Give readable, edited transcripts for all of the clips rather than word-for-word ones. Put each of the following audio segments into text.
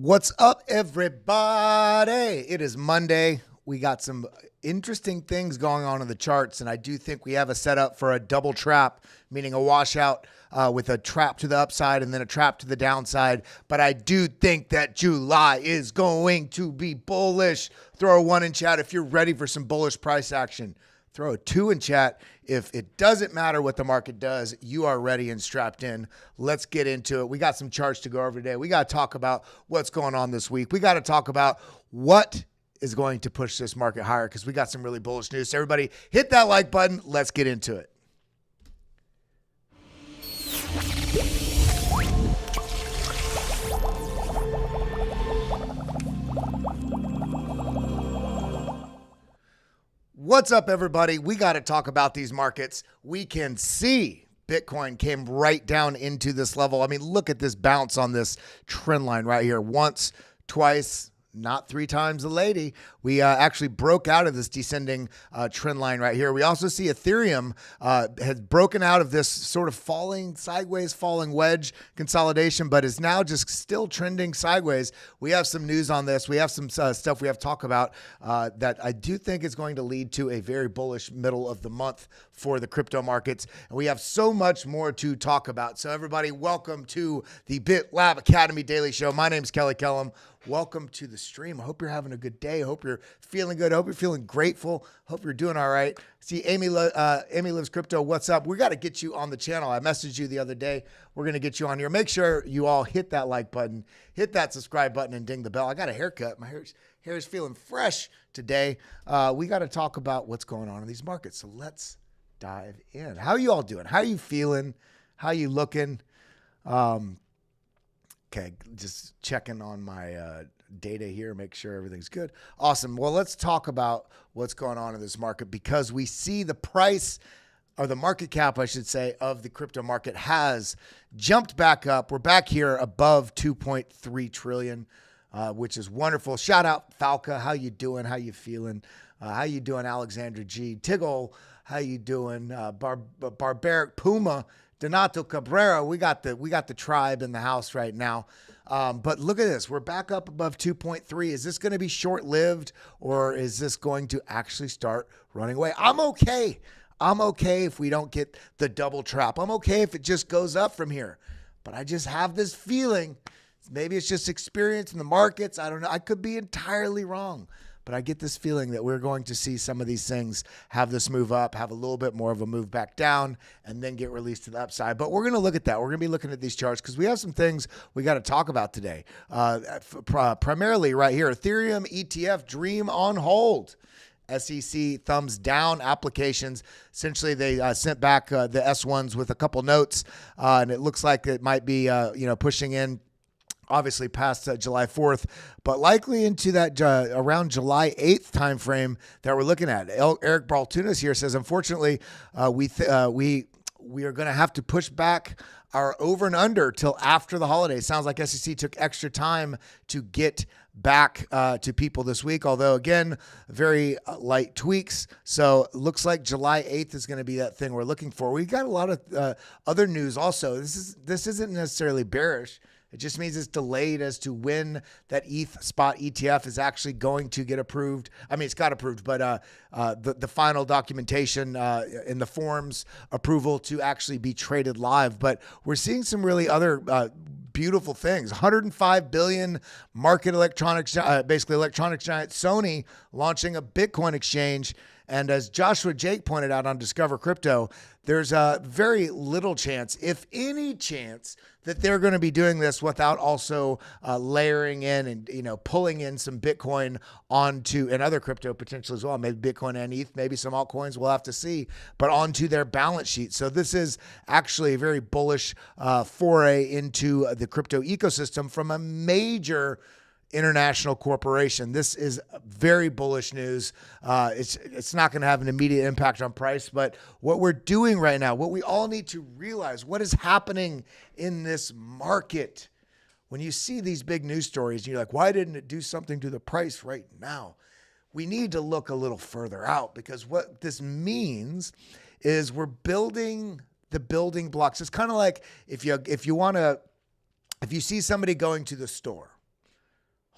What's up, everybody? It is Monday. We got some interesting things going on in the charts, and I do think we have a setup for a double trap, meaning a washout with a trap to the upside and then a trap to the downside. But I do think that July is going to be bullish. Throw a 1 in chat if you're ready for some bullish price action. Throw a 2 in chat if it doesn't matter what the market does, you are ready and strapped in. Let's get into it. We got some charts to go over today. We got to talk about what's going on this week. We got to talk about what is going to push this market higher because we got some really bullish news. So everybody hit that like button. Let's get into it. What's up, everybody? We got to talk about these markets. We can see Bitcoin came right down into this level. I mean, look at this bounce on this trend line right here. Once, twice, not 3 times a lady. We actually broke out of this descending trend line right here. We also see Ethereum has broken out of this sort of sideways falling wedge consolidation, but is now just still trending sideways. We have some news on this. We have some stuff we have to talk about that I do think is going to lead to a very bullish middle of the month for the crypto markets. And we have so much more to talk about. So everybody, welcome to the BitLab Academy Daily Show. My name is Kelly Kellum. Welcome to the stream. I hope you're having a good day. I hope you're feeling good. I hope you're feeling grateful. Hope you're doing all right. See, Amy Lives Crypto, what's up? We got to get you on the channel. I messaged you the other day. We're going to get you on here. Make sure you all hit that like button, hit that subscribe button, and ding the bell. I got a haircut. My hair is feeling fresh today. We got to talk about what's going on in these markets. So let's dive in. How are you all doing? How are you feeling? How are you looking? Okay, just checking on my data here, make sure everything's good. Awesome. Well, let's talk about what's going on in this market because we see the price, or the market cap, I should say, of the crypto market has jumped back up. We're back here above 2.3 trillion, which is wonderful. Shout out Falca. How you doing? How you feeling? How you doing, Alexandra G? Tiggle, how you doing? Barbaric Puma. Donato Cabrera, we got the tribe in the house right now. But look at this. We're back up above 2.3. Is this going to be short-lived, or is this going to actually start running away? I'm okay. I'm okay if we don't get the double trap. I'm okay if it just goes up from here. But I just have this feeling, maybe it's just experience in the markets. I don't know. I could be entirely wrong. But I get this feeling that we're going to see some of these things have this move up, have a little bit more of a move back down, and then get released to the upside. But we're going to look at that. We're going to be looking at these charts because we have some things we got to talk about today. Primarily right here, Ethereum ETF Dream on hold. SEC thumbs down applications. Essentially, they sent back the S1s with a couple notes, and it looks like it might be pushing in obviously past July 4th, but likely into that around July 8th timeframe that we're looking at. Eric Baltunas here says, unfortunately, we are going to have to push back our over and under till after the holidays. Sounds like SEC took extra time to get back to people this week, although again, very light tweaks. So it looks like July 8th is going to be that thing we're looking for. We got a lot of other news also. This isn't necessarily bearish. It just means it's delayed as to when that ETH spot ETF is actually going to get approved. I mean, it's got approved, but the final documentation in the forms approval to actually be traded live. But we're seeing some really other beautiful things. 105 billion market electronics, basically electronics giant Sony launching a Bitcoin exchange. And as Joshua Jake pointed out on Discover Crypto, there's a very little chance, if any chance, that they're going to be doing this without also layering in and pulling in some Bitcoin onto, and other crypto potential as well, maybe Bitcoin and ETH, maybe some altcoins, we'll have to see, but onto their balance sheet. So this is actually a very bullish foray into the crypto ecosystem from a major international corporation. This is very bullish news. It's not going to have an immediate impact on price, but what we're doing right now, what we all need to realize, what is happening in this market. When you see these big news stories, you're like, why didn't it do something to the price right now? We need to look a little further out, because what this means is we're building the building blocks. It's kind of like if you see somebody going to the store,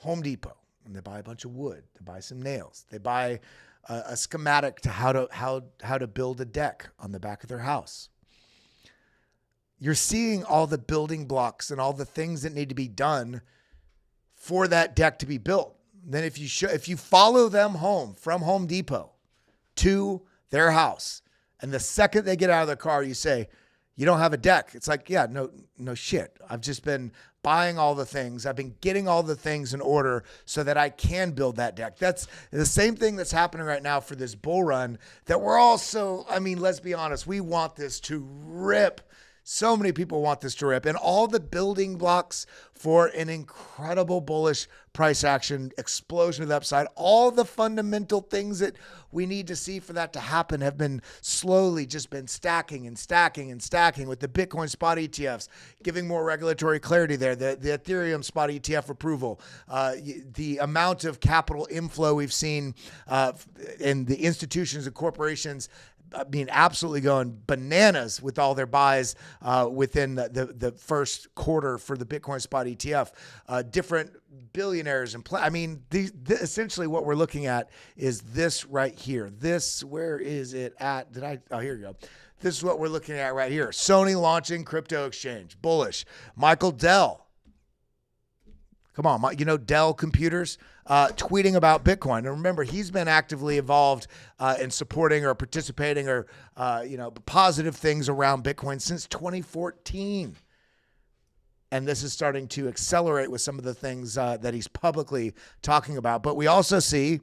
Home Depot and they buy a bunch of wood, they buy some nails, they buy a schematic to how to build a deck on the back of their house. You're seeing all the building blocks and all the things that need to be done for that deck to be built. Then if you follow them home from Home Depot to their house, and the second they get out of the car, you say, you don't have a deck. It's like, yeah, no shit. I've just been buying all the things. I've been getting all the things in order so that I can build that deck. That's the same thing that's happening right now for this bull run that we're also, I mean, let's be honest, we want this to rip. So many people want this to rip, and all the building blocks for an incredible bullish price action, explosion of the upside, all the fundamental things that we need to see for that to happen have been slowly just been stacking and stacking and stacking with the Bitcoin spot ETFs, giving more regulatory clarity there, the Ethereum spot ETF approval, the amount of capital inflow we've seen in the institutions and corporations being absolutely going bananas with all their buys within the first quarter for the Bitcoin spot ETF. Different billionaires and essentially what we're looking at is this right here. This, where is it at? Oh, here you go. This is what we're looking at right here. Sony launching crypto exchange. Bullish. Michael Dell. Come on, Dell Computers tweeting about Bitcoin. And remember, he's been actively involved in supporting or participating or, positive things around Bitcoin since 2014. And this is starting to accelerate with some of the things that he's publicly talking about. But we also see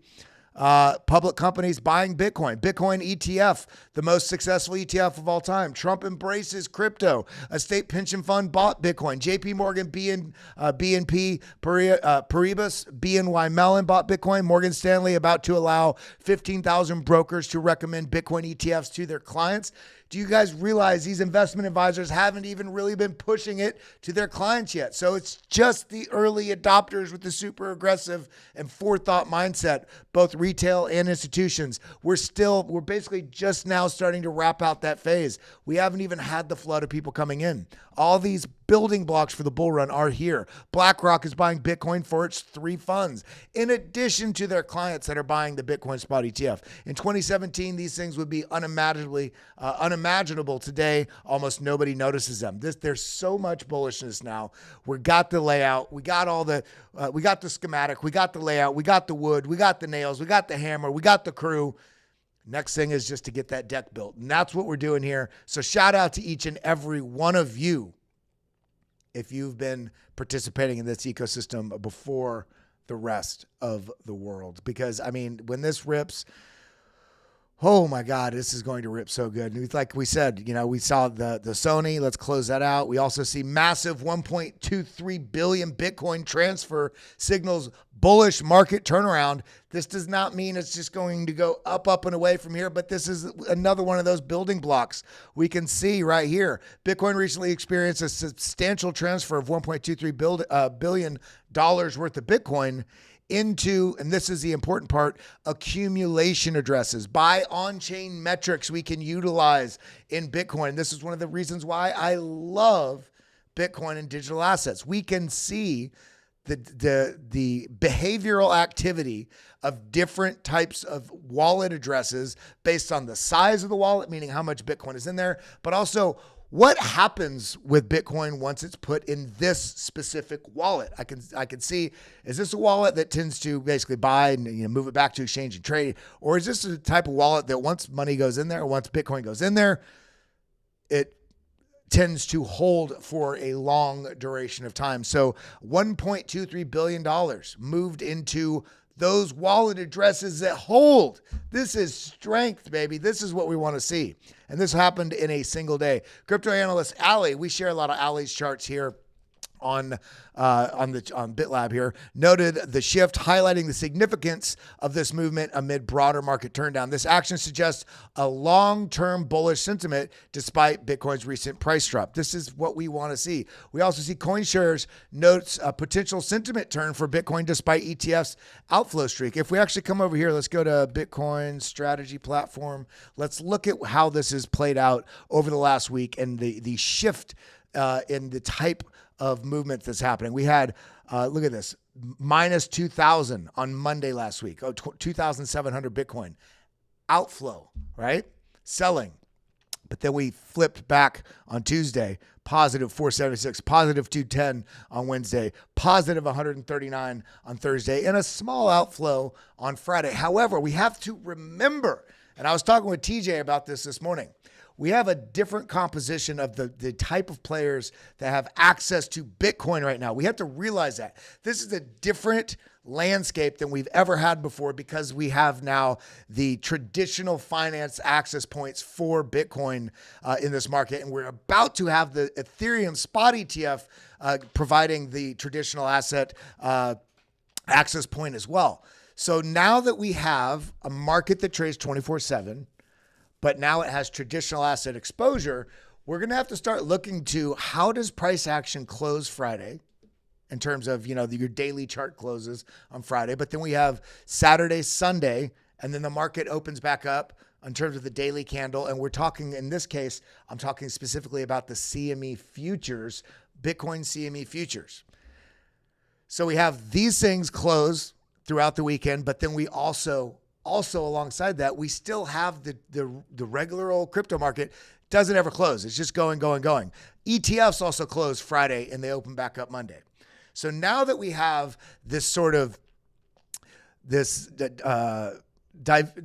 public companies buying Bitcoin. Bitcoin ETF, the most successful ETF of all time. Trump embraces crypto. A state pension fund bought Bitcoin. JP Morgan, BNP Paribas, BNY Mellon bought Bitcoin. Morgan Stanley about to allow 15,000 brokers to recommend Bitcoin ETFs to their clients. Do you guys realize these investment advisors haven't even really been pushing it to their clients yet? So it's just the early adopters with the super aggressive and forethought mindset, both retail and institutions. We're basically just now starting to wrap out that phase. We haven't even had the flood of people coming in. All these building blocks for the bull run are here. BlackRock is buying Bitcoin for its 3 funds, in addition to their clients that are buying the Bitcoin spot ETF. In 2017, these things would be unimaginable. Today, almost nobody notices them. There's so much bullishness now. We got the layout. We got we got the schematic. We got the layout. We got the wood. We got the nails. We got the hammer. We got the crew. Next thing is just to get that deck built. And that's what we're doing here. So shout out to each and every one of you if you've been participating in this ecosystem before the rest of the world. Because, when this rips, oh my God, this is going to rip so good. And like we said, we saw the Sony. Let's close that out. We also see massive 1.23 billion Bitcoin transfer signals bullish market turnaround. This does not mean it's just going to go up and away from here, but this is another one of those building blocks we can see right here. Bitcoin recently experienced a substantial transfer of $1.23 billion worth of Bitcoin into, and this is the important part, accumulation addresses. By on-chain metrics we can utilize in Bitcoin. This is one of the reasons why I love Bitcoin and digital assets. We can see the behavioral activity of different types of wallet addresses based on the size of the wallet, meaning how much Bitcoin is in there, but also what happens with Bitcoin once it's put in this specific wallet. I can see, is this a wallet that tends to basically buy and move it back to exchange and trade? Or is this a type of wallet that once money goes in there, once Bitcoin goes in there, it tends to hold for a long duration of time? So $1.23 billion moved into those wallet addresses that hold. This is strength, baby. This is what we want to see. And this happened in a single day. Crypto analyst Ali, we share a lot of Ali's charts here on BitLab here, noted the shift, highlighting the significance of this movement amid broader market turndown. This action suggests a long-term bullish sentiment despite Bitcoin's recent price drop. This is what we want to see. We also see CoinShares notes a potential sentiment turn for Bitcoin despite ETF's outflow streak. If we actually come over here, let's go to Bitcoin strategy platform. Let's look at how this has played out over the last week and the shift in the type of movement that's happening. We had Look at this, minus 2,000 on Monday last week. 2,700 Bitcoin. Outflow, right? Selling. But then we flipped back on Tuesday, positive 476, positive 210 on Wednesday, positive 139 on Thursday, and a small outflow on Friday. However, we have to remember, and I was talking with TJ about this morning, we have a different composition of the type of players that have access to Bitcoin right now. We have to realize that. This is a different landscape than we've ever had before because we have now the traditional finance access points for Bitcoin in this market. And we're about to have the Ethereum spot ETF providing the traditional asset access point as well. So now that we have a market that trades 24/7, but now it has traditional asset exposure, we're going to have to start looking to how does price action close Friday in terms of, your daily chart closes on Friday. But then we have Saturday, Sunday, and then the market opens back up in terms of the daily candle. And we're talking, in this case, I'm talking specifically about the CME Futures, Bitcoin CME Futures. So we have these things close throughout the weekend, but then we also alongside that, we still have the regular old crypto market doesn't ever close. It's just going. ETFs also close Friday and they open back up Monday. So now that we have this sort of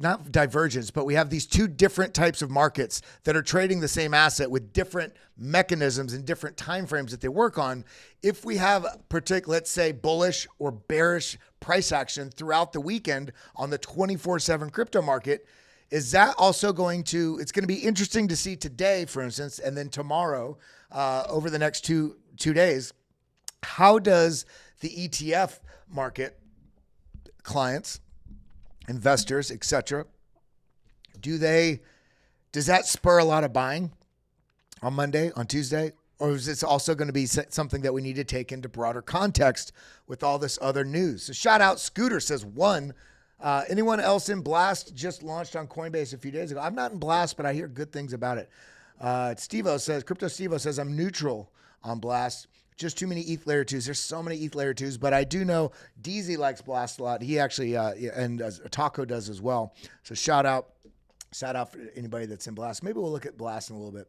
not divergence, but we have these two different types of markets that are trading the same asset with different mechanisms and different timeframes that they work on. If we have let's say bullish or bearish price action throughout the weekend on the 24/7 crypto market, is that also it's going to be interesting to see today, for instance, and then tomorrow over the next two days. How does the ETF market, clients, investors, etc., does that spur a lot of buying on Monday, on Tuesday? Or is this also going to be something that we need to take into broader context with all this other news? So shout out Scooter says anyone else in Blast just launched on Coinbase a few days ago. I'm not in Blast, but I hear good things about it. Crypto Stevo says, I'm neutral on Blast. Just too many ETH layer 2s. There's so many ETH layer 2s, but I do know DZ likes Blast a lot. He actually, and Taco does as well. So shout out for anybody that's in Blast. Maybe we'll look at Blast in a little bit.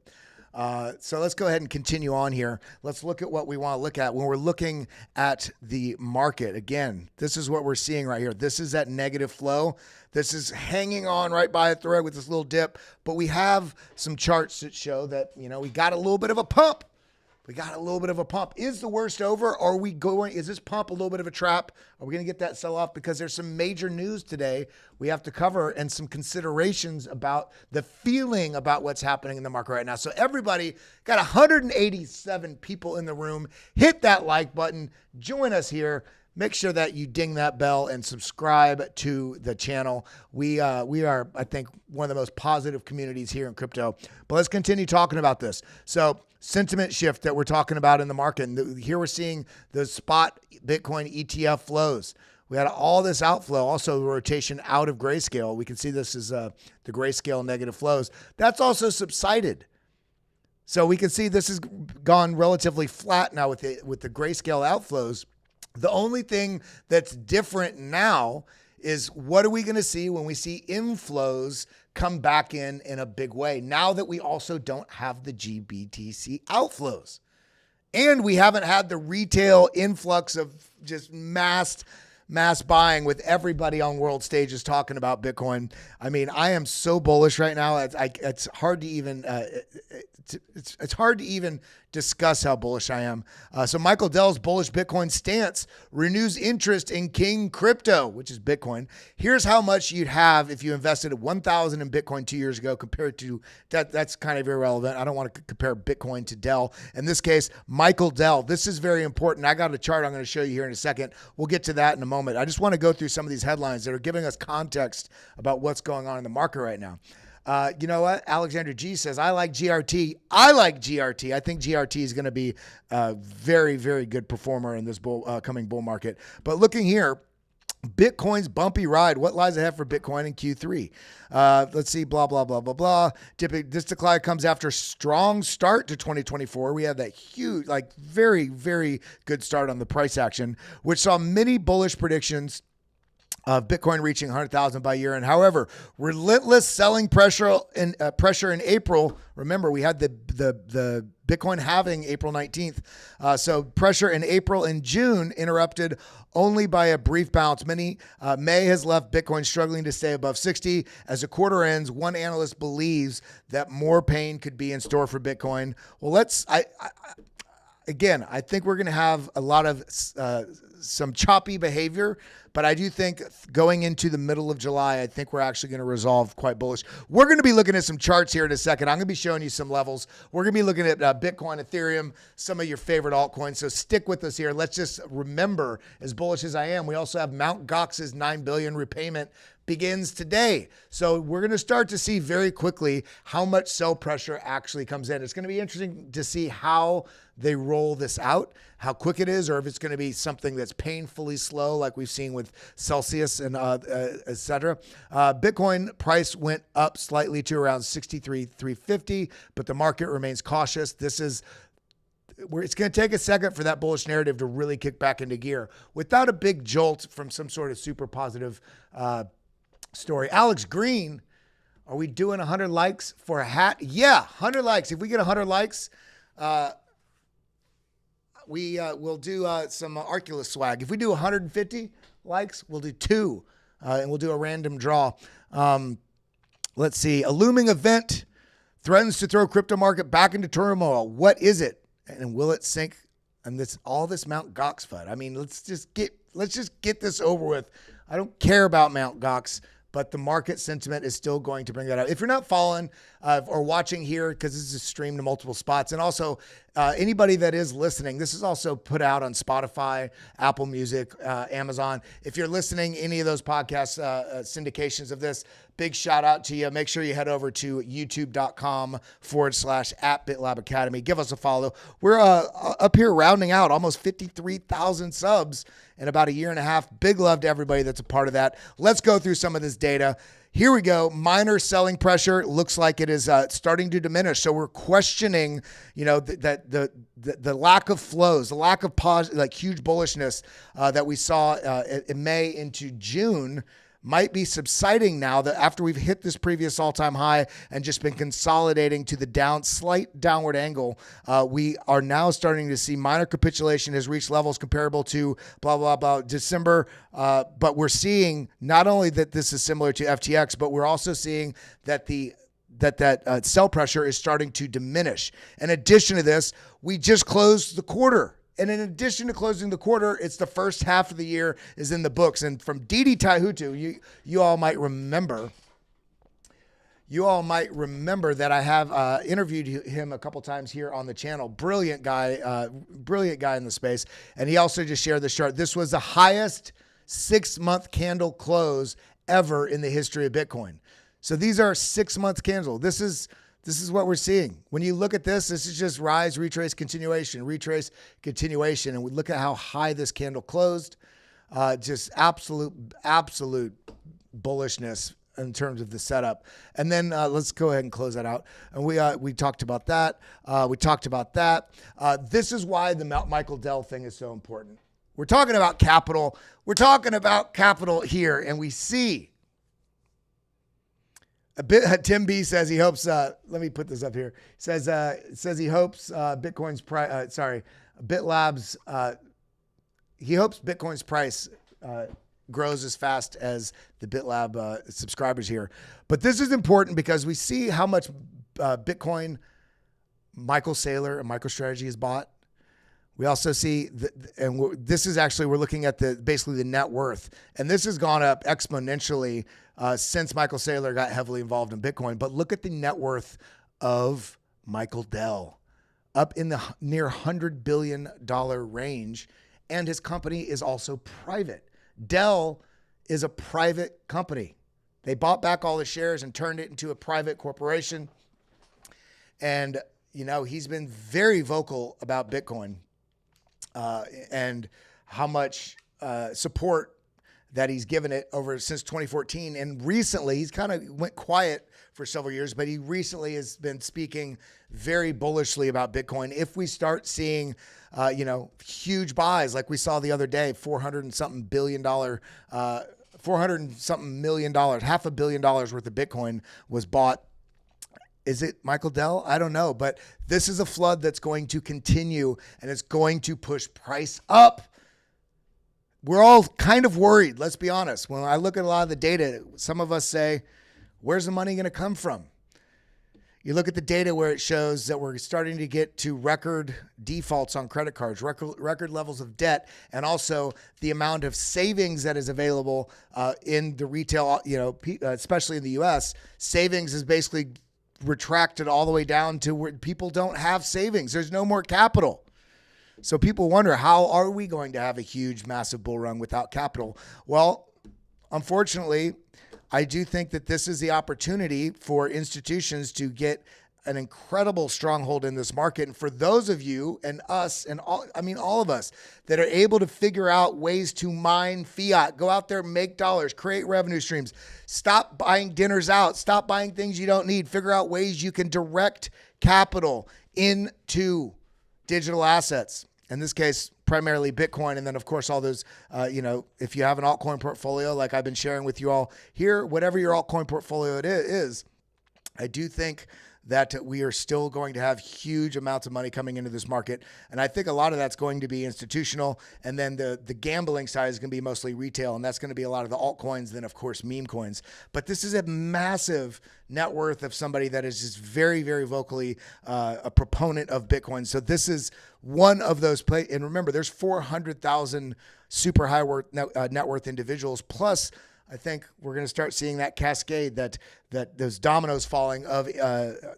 So let's go ahead and continue on here. Let's look at what we want to look at when we're looking at the market. Again, this is what we're seeing right here. This is that negative flow. This is hanging on right by a thread with this little dip, but we have some charts that show that, we got a little bit of a pump. Is the worst over? Is this pump a little bit of a trap? Are we going to get that sell off? Because there's some major news today we have to cover and some considerations about the feeling about what's happening in the market right now. So everybody, got 187 people in the room. Hit that like button. Join us here. Make sure that you ding that bell and subscribe to the channel. We are, I think, one of the most positive communities here in crypto. But let's continue talking about this. So sentiment shift that we're talking about in the market. And here we're seeing the spot Bitcoin ETF flows. We had all this outflow, also rotation out of grayscale. We can see this is the grayscale negative flows. That's also subsided. So we can see this has gone relatively flat now with the grayscale outflows. The only thing that's different now is what are we going to see when we see inflows come back in a big way, now that we also don't have the GBTC outflows. And we haven't had the retail influx of just mass buying with everybody on world stages talking about Bitcoin. I mean, I am so bullish right now. It's hard to even it's hard to even discuss how bullish I am. So Michael Dell's bullish Bitcoin stance renews interest in King Crypto, which is Bitcoin. Here's how much you'd have if you invested at 1,000 in Bitcoin 2 years ago compared to that. That's kind of irrelevant. I don't want to compare Bitcoin to Dell. In this case, Michael Dell. This is very important. I got a chart I'm going to show you here in a second. We'll get to that in a moment. I just want to go through some of these headlines that are giving us context about what's going on in the market right now. You know what? Alexander G says, I like GRT. I think GRT is going to be a very, very good performer in this coming bull market. But looking here, Bitcoin's bumpy ride. What lies ahead for Bitcoin in Q3? Let's see, blah, blah, blah, blah, blah. This decline comes after a strong start to 2024. We had that huge, like very, very good start on the price action, which saw many bullish predictions of Bitcoin reaching 100,000 by year end. However, relentless selling pressure in April. Remember, we had the Bitcoin halving April 19th. So pressure in April and June interrupted only by a brief bounce. May has left Bitcoin struggling to stay above 60. As the quarter ends, one analyst believes that more pain could be in store for Bitcoin. Well, I think we're going to have a lot of some choppy behavior, but I do think going into the middle of July, I think we're actually going to resolve quite bullish. We're going to be looking at some charts here in a second. I'm going to be showing you some levels. We're going to be looking at Bitcoin, Ethereum, some of your favorite altcoins. So stick with us here. Let's just remember, as bullish as I am, we also have Mt. Gox's $9 billion repayment begins today. So we're going to start to see very quickly how much sell pressure actually comes in. It's going to be interesting to see how they roll this out, how quick it is, or if it's going to be something that's painfully slow like we've seen with Celsius and et cetera. Bitcoin price went up slightly to around 63,350, but the market remains cautious. It's going to take a second for that bullish narrative to really kick back into gear without a big jolt from some sort of super positive story. Alex Green, are we doing 100 likes for a hat? Yeah, 100 likes. If we get 100 likes, we'll do some Arculus swag. If we do 150 likes, we'll do 2, and we'll do a random draw. Let's see. A looming event threatens to throw crypto market back into turmoil. What is it? And will it sink? And all this Mt. Gox FUD. I mean, let's just get this over with. I don't care about Mt. Gox, but the market sentiment is still going to bring that up. If you're not following or watching here, because this is streamed to multiple spots, and also anybody that is listening, this is also put out on Spotify, Apple Music, Amazon. If you're listening, any of those podcast syndications of this, big shout out to you. Make sure you head over to youtube.com/@BitLab Academy. Give us a follow. We're up here rounding out almost 53,000 subs in about a year and a half. Big love to everybody that's a part of that. Let's go through some of this data. Here we go. Minor selling pressure looks like it is starting to diminish. So we're questioning, that the lack of flows, the lack of huge bullishness that we saw in May into June might be subsiding now that after we've hit this previous all-time high and just been consolidating to the slight downward angle. We are now starting to see minor capitulation has reached levels comparable to blah, blah, blah, December. But we're seeing not only that this is similar to FTX, but we're also seeing that that sell pressure is starting to diminish. In addition to this, we just closed the quarter. And in addition to closing the quarter, it's the first half of the year is in the books. And from Didi Taihutu, you all might remember that I have interviewed him a couple times here on the channel. Brilliant guy in the space. And he also just shared this chart. This was the highest 6-month candle close ever in the history of Bitcoin. So these are 6-month candles. This is what we're seeing. When you look at this is just rise, retrace, continuation. And we look at how high this candle closed. Just absolute bullishness in terms of the setup. And then let's go ahead and close that out. And we talked about that. This is why the Michael Dell thing is so important. We're talking about capital. We're talking about capital here, and we see Tim B says he hopes. Let me put this up here. Says he hopes Bitcoin's price. BitLab's. He hopes Bitcoin's price grows as fast as the BitLab subscribers here. But this is important because we see how much Bitcoin Michael Saylor and MicroStrategy has bought. We also see, this is actually, we're looking at basically the net worth. And this has gone up exponentially since Michael Saylor got heavily involved in Bitcoin. But look at the net worth of Michael Dell, up in the near $100 billion range. And his company is also private. Dell is a private company. They bought back all the shares and turned it into a private corporation. And, he's been very vocal about Bitcoin. And how much support that he's given it over since 2014. And recently, he's kind of went quiet for several years, but he recently has been speaking very bullishly about Bitcoin. If we start seeing, huge buys like we saw the other day, $400 and something million, $500 million worth of Bitcoin was bought. Is it Michael Dell? I don't know, but this is a flood that's going to continue and it's going to push price up. We're all kind of worried. Let's be honest. When I look at a lot of the data, some of us say, where's the money going to come from? You look at the data where it shows that we're starting to get to record defaults on credit cards, record levels of debt, and also the amount of savings that is available in the retail, especially in the U.S. Savings is basically retracted all the way down to where people don't have savings. There's no more capital. So people wonder, how are we going to have a huge, massive bull run without capital? Well, unfortunately, I do think that this is the opportunity for institutions to get an incredible stronghold in this market. And for those of you and us and all of us that are able to figure out ways to mine fiat, go out there, make dollars, create revenue streams, stop buying dinners out, stop buying things you don't need, figure out ways you can direct capital into digital assets. In this case, primarily Bitcoin. And then of course, all those, if you have an altcoin portfolio, like I've been sharing with you all here, whatever your altcoin portfolio it is, I do think that we are still going to have huge amounts of money coming into this market. And I think a lot of that's going to be institutional. And then the gambling side is going to be mostly retail. And that's going to be a lot of the altcoins, then of course, meme coins. But this is a massive net worth of somebody that is just very, very vocally a proponent of Bitcoin. So this is one of those play. And remember, there's 400,000 super high net worth individuals. Plus, I think we're going to start seeing that cascade, that those dominoes falling of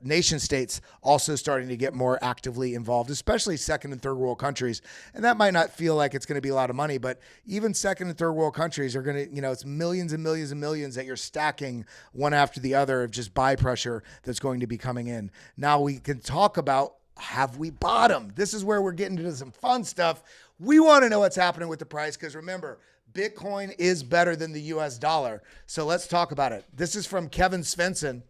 nation states also starting to get more actively involved, especially second and third world countries. And that might not feel like it's going to be a lot of money, but even second and third world countries are going to, it's millions and millions and millions that you're stacking one after the other of just buy pressure that's going to be coming in. Now we can talk about, have we bottomed? This is where we're getting into some fun stuff. We want to know what's happening with the price because remember, Bitcoin is better than the US dollar. So let's talk about it. This is from Kevin Svensson.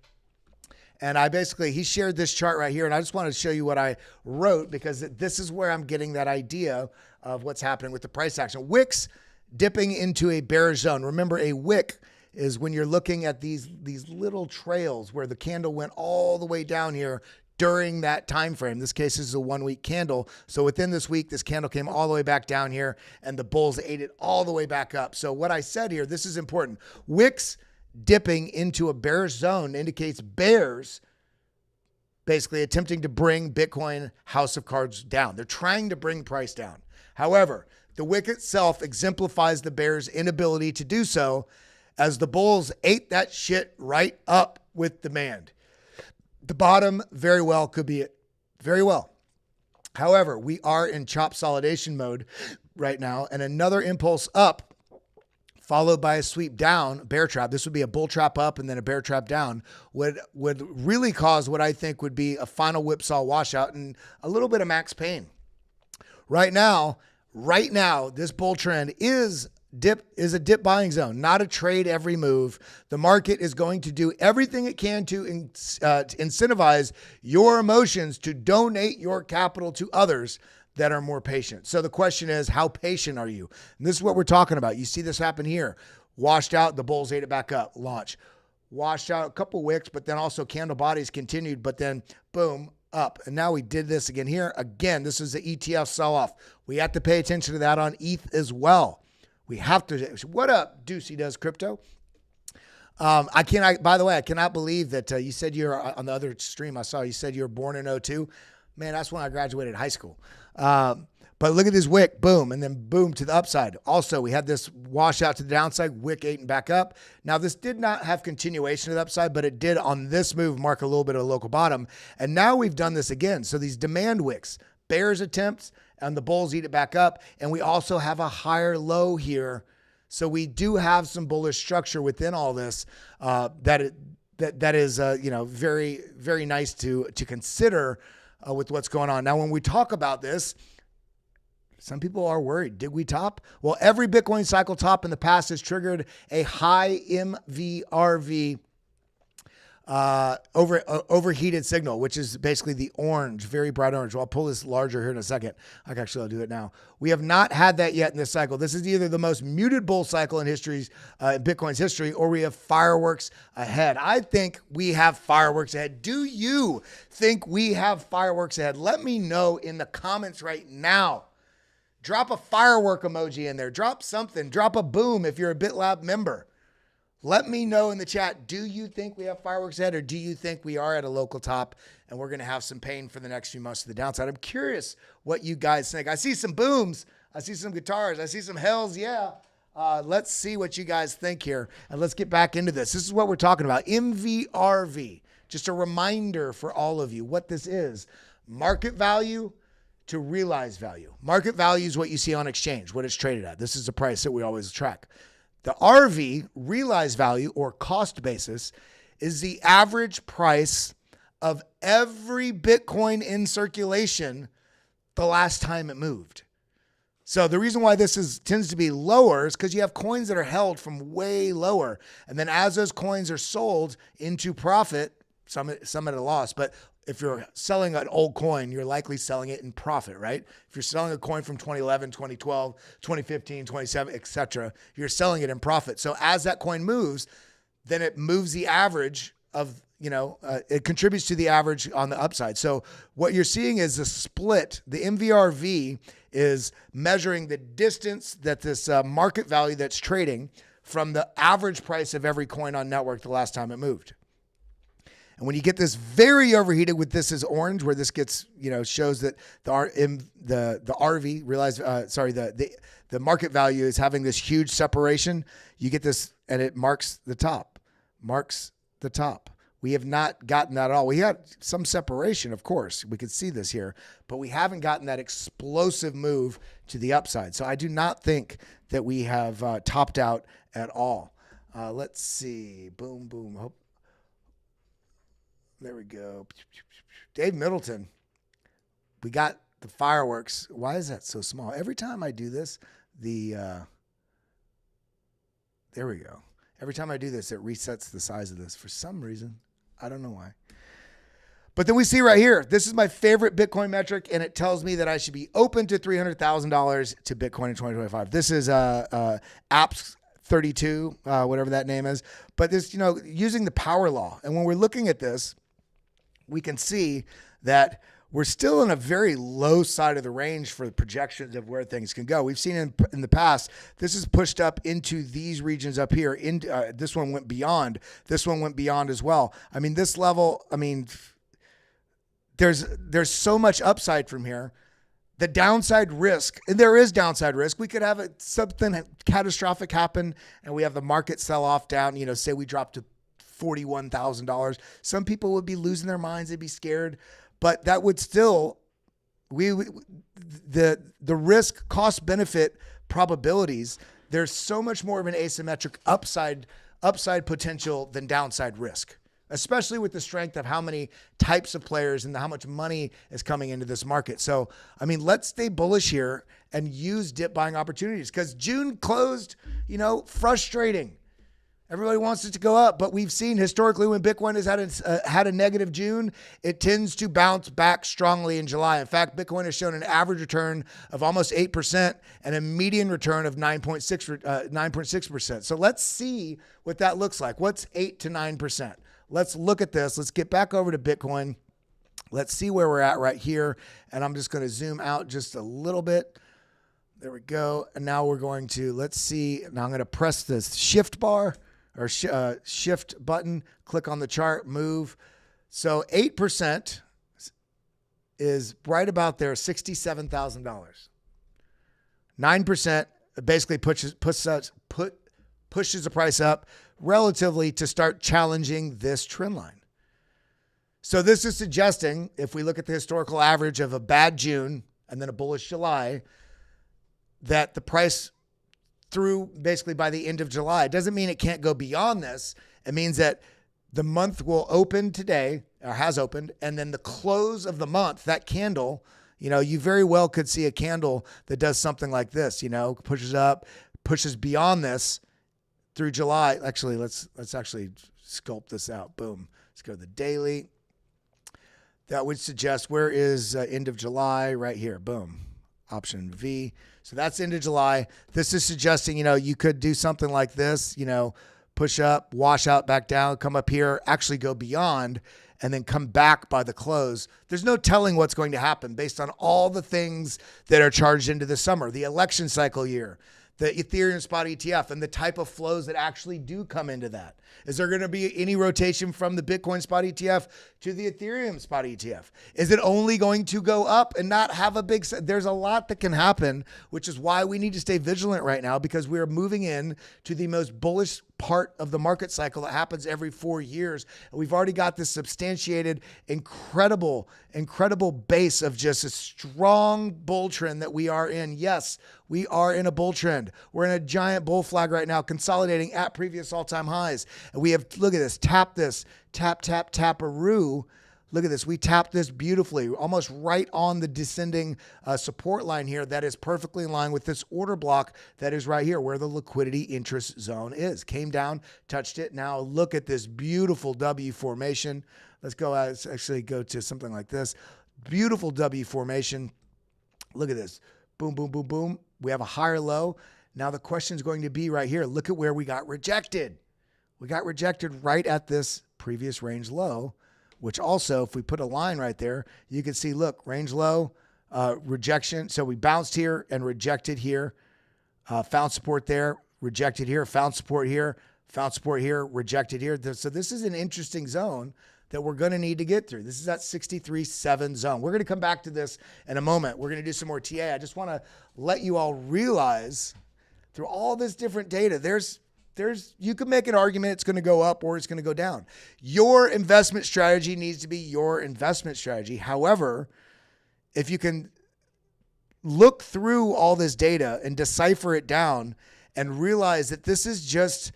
And he shared this chart right here. And I just wanted to show you what I wrote because this is where I'm getting that idea of what's happening with the price action. Wicks dipping into a bearish zone. Remember, a wick is when you're looking at these little trails where the candle went all the way down here during that time frame. In this case, this is a 1 week candle. So within this week, this candle came all the way back down here and the bulls ate it all the way back up. So what I said here, this is important. Wicks dipping into a bearish zone indicates bears basically attempting to bring Bitcoin house of cards down. They're trying to bring price down. However, the wick itself exemplifies the bears' inability to do so as the bulls ate that shit right up with demand. The bottom very well could be it. Very well. However, we are in chop solidation mode right now, and another impulse up followed by a sweep down, bear trap. This would be a bull trap up and then a bear trap down would really cause what I think would be a final whipsaw washout and a little bit of max pain. Right now, this bull trend is a dip buying zone, not a trade every move. The market is going to do everything it can to incentivize your emotions to donate your capital to others that are more patient. So the question is, how patient are you? And this is what we're talking about. You see this happen here. Washed out, the bulls ate it back up, launch. Washed out a couple wicks, but then also candle bodies continued, but then boom, up. And now we did this again here. Again, this is the ETF sell-off. We have to pay attention to that on ETH as well. We have to. What up, Deucey Does Crypto? By the way, I cannot believe that you said you're on the other stream. I saw you said you were born in 2002. Man, that's when I graduated high school. But look at this wick, boom, and then boom to the upside. Also, we had this wash out to the downside, wick ate and back up. Now, this did not have continuation to the upside, but it did on this move mark a little bit of a local bottom. And now we've done this again. So these demand wicks, bears attempts, and the bulls eat it back up. And we also have a higher low here. So we do have some bullish structure within all this that is very, very nice to consider with what's going on. Now, when we talk about this, Some people are worried. Did we top? Well, every Bitcoin cycle top in the past has triggered a high MVRV overheated signal, which is basically the orange, very bright orange. Well, I'll pull this larger here in a second. I'll do it now. We have not had that yet in this cycle. This is either the most muted bull cycle in Bitcoin's history, or we have fireworks ahead. I think we have fireworks ahead. Do you think we have fireworks ahead? Let me know in the comments right now. Drop a firework emoji in there. Drop something. Drop a boom if you're a BitLab member. Let me know in the chat, do you think we have fireworks ahead, or do you think we are at a local top and we're going to have some pain for the next few months to the downside? I'm curious what you guys think. I see some booms. I see some guitars. I see some hells. Yeah. Let's see what you guys think here, and let's get back into this. This is what we're talking about. MVRV. Just a reminder for all of you what this is. Market value to realized value. Market value is what you see on exchange, what it's traded at. This is the price that we always track. The RV, realized value or cost basis, is the average price of every Bitcoin in circulation the last time it moved. So the reason why this tends to be lower is because you have coins that are held from way lower. And then as those coins are sold into profit, some at a loss, but if you're selling an old coin, you're likely selling it in profit, right? If you're selling a coin from 2011, 2012, 2015, 2017, etc., you're selling it in profit. So as that coin moves, then it moves the average of, it contributes to the average on the upside. So what you're seeing is a split. The MVRV is measuring the distance that this market value that's trading from the average price of every coin on network the last time it moved. And when you get this very overheated with this is orange, where this gets, shows that the RV realized, the market value is having this huge separation. You get this, and it marks the top. We have not gotten that at all. We had some separation, of course. We could see this here, but we haven't gotten that explosive move to the upside. So I do not think that we have topped out at all. Let's see. Boom, boom. There we go. Dave Middleton. We got the fireworks. Why is that so small? Every time I do this, there we go. Every time I do this, it resets the size of this for some reason. I don't know why. But then we see right here, this is my favorite Bitcoin metric, and it tells me that I should be open to $300,000 to Bitcoin in 2025. This is apps 32, whatever that name is. But this, using the power law. And when we're looking at this, we can see that we're still in a very low side of the range for the projections of where things can go. We've seen in the past, this is pushed up into these regions up here. This one went beyond. This one went beyond as well. I mean, this level, there's so much upside from here. The downside risk, and there is downside risk. We could have something catastrophic happen and we have the market sell off down, say we drop to $41,000. Some people would be losing their minds. They'd be scared, but that would still, the risk cost benefit probabilities, there's so much more of an asymmetric upside potential than downside risk, especially with the strength of how many types of players and how much money is coming into this market. So, let's stay bullish here and use dip buying opportunities, because June closed, frustrating. Everybody wants it to go up, but we've seen historically when Bitcoin has had a negative June, it tends to bounce back strongly in July. In fact, Bitcoin has shown an average return of almost 8% and a median return of 9.6%. So let's see what that looks like. What's 8 to 9%? Let's look at this. Let's get back over to Bitcoin. Let's see where we're at right here. And I'm just going to zoom out just a little bit. There we go. And now we're going to, let's see. Now I'm going to press this shift bar or shift button, click on the chart, move. So 8% is right about there, $67,000. 9% basically pushes the price up relatively to start challenging this trend line. So this is suggesting, if we look at the historical average of a bad June and then a bullish July, that the price through basically by the end of July. It doesn't mean it can't go beyond this. It means that the month will open today, or has opened, and then the close of the month, that candle, You know, you very well could see a candle that does something like this, you know, pushes up, pushes beyond this through July. Actually, let's actually sculpt this out. Boom. Let's go to the daily. That would suggest where is end of July? Right here. Boom. Option V. So that's end of July. This is suggesting, you know, you could do something like this, you know, push up, wash out, back down, come up here, actually go beyond, and then come back by the close. There's no telling what's going to happen based on all the things that are charged into the summer, the election cycle year, the Ethereum spot ETF, and the type of flows that actually do come into that. Is there going to be any rotation from the Bitcoin spot ETF to the Ethereum spot ETF? Is it only going to go up and not have a big... There's a lot that can happen, which is why we need to stay vigilant right now, because we are moving in to the most bullish part of the market cycle that happens every 4 years. And we've already got this substantiated, incredible base of just a strong bull trend that we are in. Yes, we are in a bull trend. We're in a giant bull flag right now, consolidating at previous all-time highs. And we have, look at this, tap, tap-a-roo. Look at this. We tapped this beautifully, almost right on the descending support line here. That is perfectly in line with this order block that is right here where the liquidity interest zone is. Came down, touched it. Now look at this beautiful W formation. Let's actually go to something like this. Beautiful W formation. Look at this. Boom, boom, boom, boom. We have a higher low. Now the question is going to be right here. Look at where we got rejected. We got rejected right at this previous range low, which also, if we put a line right there, you can see, look, range low, rejection. So we bounced here and rejected here, found support there, rejected here, found support here, rejected here. So this is an interesting zone that we're going to need to get through. This is that 63.7 zone. We're going to come back to this in a moment. We're going to do some more TA. I just want to let you all realize through all this different data, you can make an argument it's going to go up or it's going to go down. Your investment strategy needs to be your investment strategy. However, if you can look through all this data and decipher it down and realize that this is just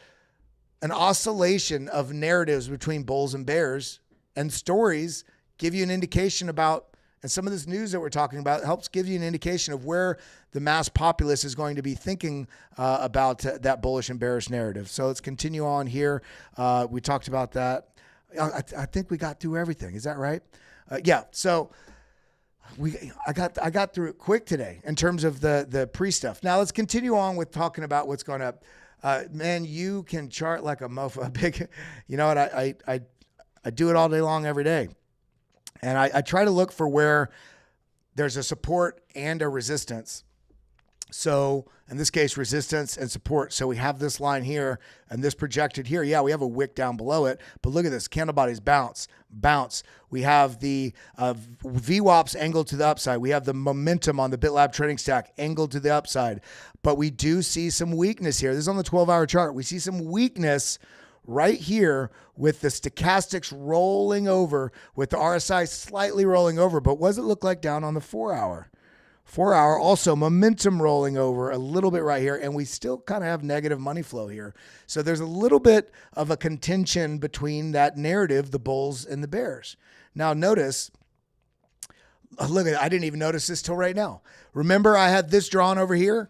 an oscillation of narratives between bulls and bears, and stories give you an indication about, and some of this news that we're talking about helps give you an indication of where the mass populace is going to be thinking about that bullish and bearish narrative. So let's continue on here. We talked about that. I think we got through everything. Is that right? Yeah. So I got through it quick today in terms of the pre-stuff. Now let's continue on with talking about what's going up. Man, you can chart like a mofo. Big, you know what? I do it all day long, every day. And I try to look for where there's a support and a resistance. So in this case, resistance and support. So we have this line here and this projected here. Yeah, we have a wick down below it, but look at this. Candle bodies bounce. We have the VWAPs angled to the upside. We have the momentum on the BitLab trading stack angled to the upside. But we do see some weakness here. This is on the 12-hour chart. We see some weakness right here with the stochastics rolling over, with the RSI slightly rolling over. But what does it look like down on the 4-hour? 4-hour also momentum rolling over a little bit right here, and we still kind of have negative money flow here. So there's a little bit of a contention between that narrative, the bulls and the bears. Now notice, look at it. I didn't even notice this till right now. Remember I had this drawn over here?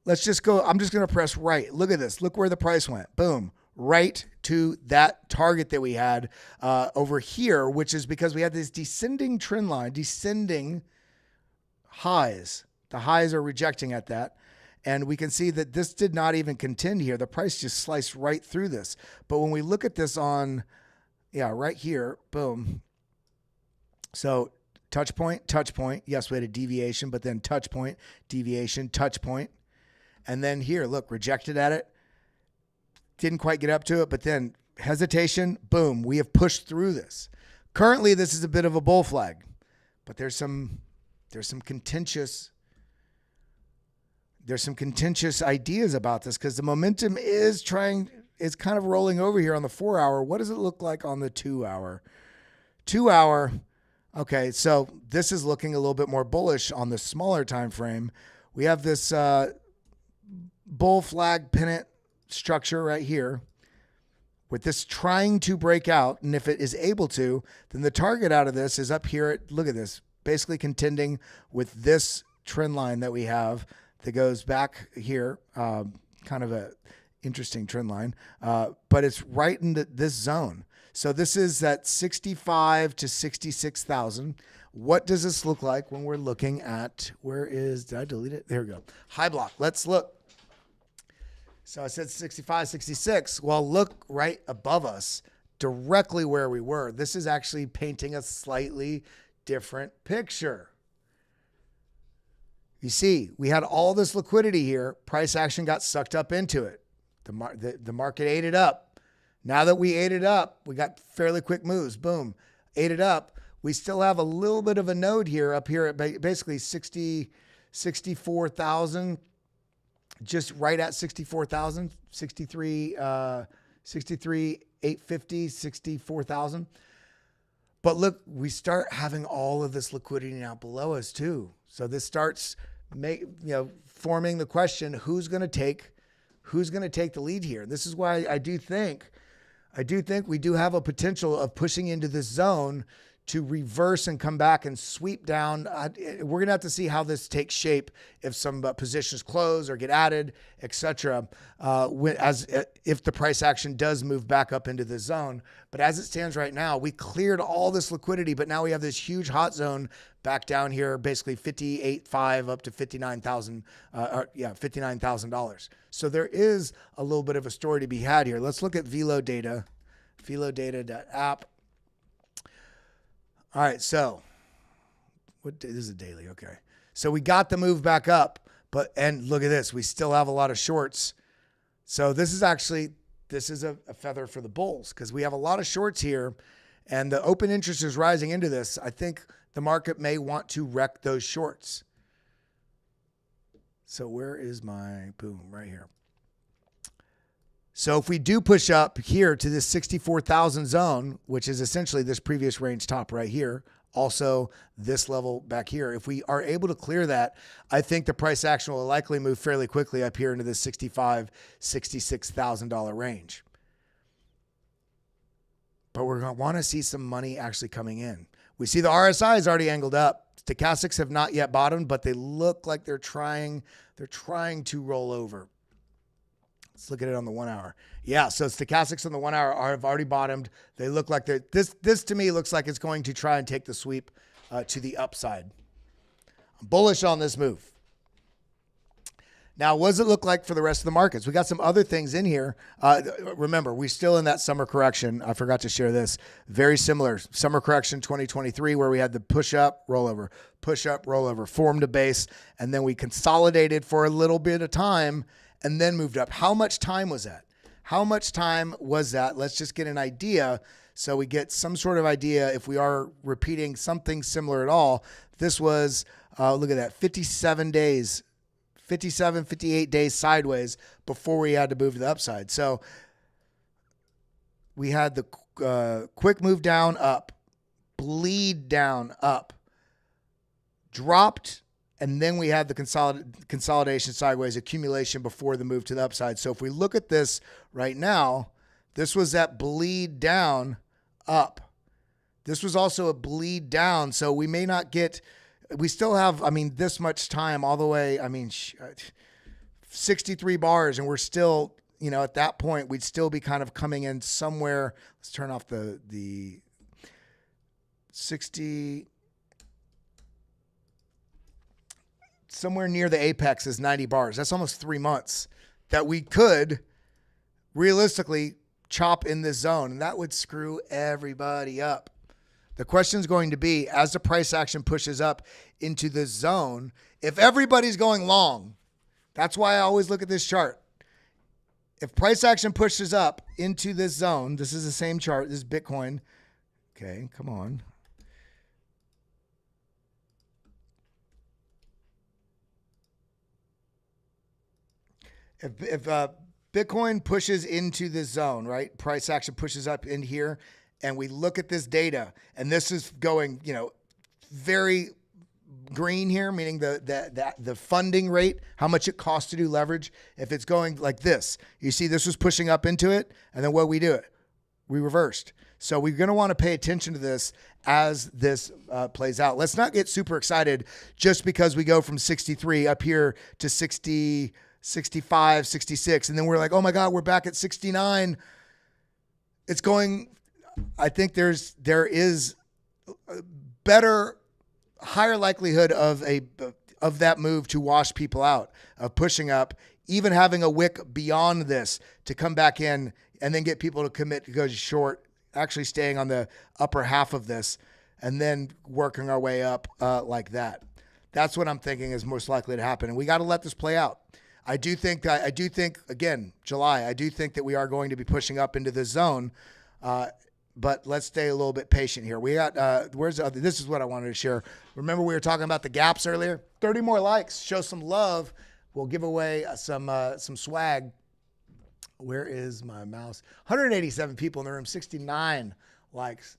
Let's just go. I'm just going to press right. Look at this. Look where the price went. Boom. Right to that target that we had over here, which is because we had this descending trend line, descending highs. The highs are rejecting at that. And we can see that this did not even contend here. The price just sliced right through this. But when we look at this on, right here, boom. So touch point. Yes, we had a deviation, but then touch point, deviation, touch point. And then here, look, rejected at it. Didn't quite get up to it, but then hesitation, boom, we have pushed through this. Currently, this is a bit of a bull flag, but there's some contentious ideas about this because the momentum is kind of rolling over here on the 4-hour. What does it look like on the 2-hour? 2-hour, okay, so this is looking a little bit more bullish on the smaller time frame. We have this bull flag pennant structure right here with this trying to break out. And if it is able to, then the target out of this is up here at, look at this, basically contending with this trend line that we have that goes back here, kind of a interesting trend line, but it's right in this zone. So this is at 65 to 66,000. What does this look like when we're looking at, did I delete it? There we go. High block. Let's look. So I said 65, 66. Well, look right above us, directly where we were. This is actually painting a slightly different picture. You see, we had all this liquidity here. Price action got sucked up into it. The market ate it up. Now that we ate it up, we got fairly quick moves. Boom, ate it up. We still have a little bit of a node here up here at basically 64,000, just right at 64,000, 63,850, 64,000. But look, we start having all of this liquidity now below us too. So this starts forming the question, who's going to take the lead here? This is why I do think we do have a potential of pushing into this zone to reverse and come back and sweep down. We're going to have to see how this takes shape, if some positions close or get added, etc. If the price action does move back up into the zone. But as it stands right now, we cleared all this liquidity, but now we have this huge hot zone back down here, basically 58.5 up to $59,000. So there is a little bit of a story to be had here. Let's look at Velo data, velodata.app. All right, so this is a daily, okay. So we got the move back up, and look at this, we still have a lot of shorts. So this is a feather for the bulls, because we have a lot of shorts here, and the open interest is rising into this. I think the market may want to wreck those shorts. So where is my boom? Right here. So if we do push up here to this 64,000 zone, which is essentially this previous range top right here, also this level back here, if we are able to clear that, I think the price action will likely move fairly quickly up here into the $65,000, $66,000 range. But we're going to want to see some money actually coming in. We see the RSI is already angled up. Stochastics have not yet bottomed, but they look like they're trying to roll over. Let's look at it on the 1 hour. Yeah, so stochastics on the 1 hour have already bottomed. They look like this to me looks like it's going to try and take the sweep to the upside. I'm bullish on this move. Now, what does it look like for the rest of the markets? We got some other things in here. Remember, we're still in that summer correction. I forgot to share this. Very similar. Summer correction 2023, where we had the push up, rollover, formed a base, and then we consolidated for a little bit of time and then moved up. How much time was that? Let's just get an idea so we get some sort of idea if we are repeating something similar at all. This was, look at that, 58 days sideways before we had to move to the upside. So we had the quick move down, up, bleed down, up, dropped, and then we had the consolidation sideways, accumulation before the move to the upside. So if we look at this right now, this was that bleed down, up. This was also a bleed down. So we may not get, we still have, this much time all the way, 63 bars, and we're still, at that point, we'd still be kind of coming in somewhere. Let's turn off the 60, somewhere near the apex is 90 bars. That's almost 3 months that we could realistically chop in this zone, and that would screw everybody up. The question is going to be, as the price action pushes up into this zone, if everybody's going long, that's why I always look at this chart. If price action pushes up into this zone, this is the same chart, this is Bitcoin. Okay, come on. If Bitcoin pushes into this zone, right? Price action pushes up in here, and we look at this data, and this is going, very green here, meaning the funding rate, how much it costs to do leverage. If it's going like this, you see this was pushing up into it, and then what we do? We reversed. So we're going to want to pay attention to this as this plays out. Let's not get super excited just because we go from 63 up here to 60, 65, 66. And then we're like, oh my God, we're back at 69. It's going, I think there is a better, higher likelihood of that move to wash people out, of pushing up, even having a wick beyond this to come back in and then get people to commit to go short, actually staying on the upper half of this and then working our way up like that. That's what I'm thinking is most likely to happen. And we got to let this play out. I do think, again, July, I do think that we are going to be pushing up into this zone. But let's stay a little bit patient here. We got, this is what I wanted to share. Remember we were talking about the gaps earlier? 30 more likes. Show some love. We'll give away some swag. Where is my mouse? 187 people in the room, 69 likes.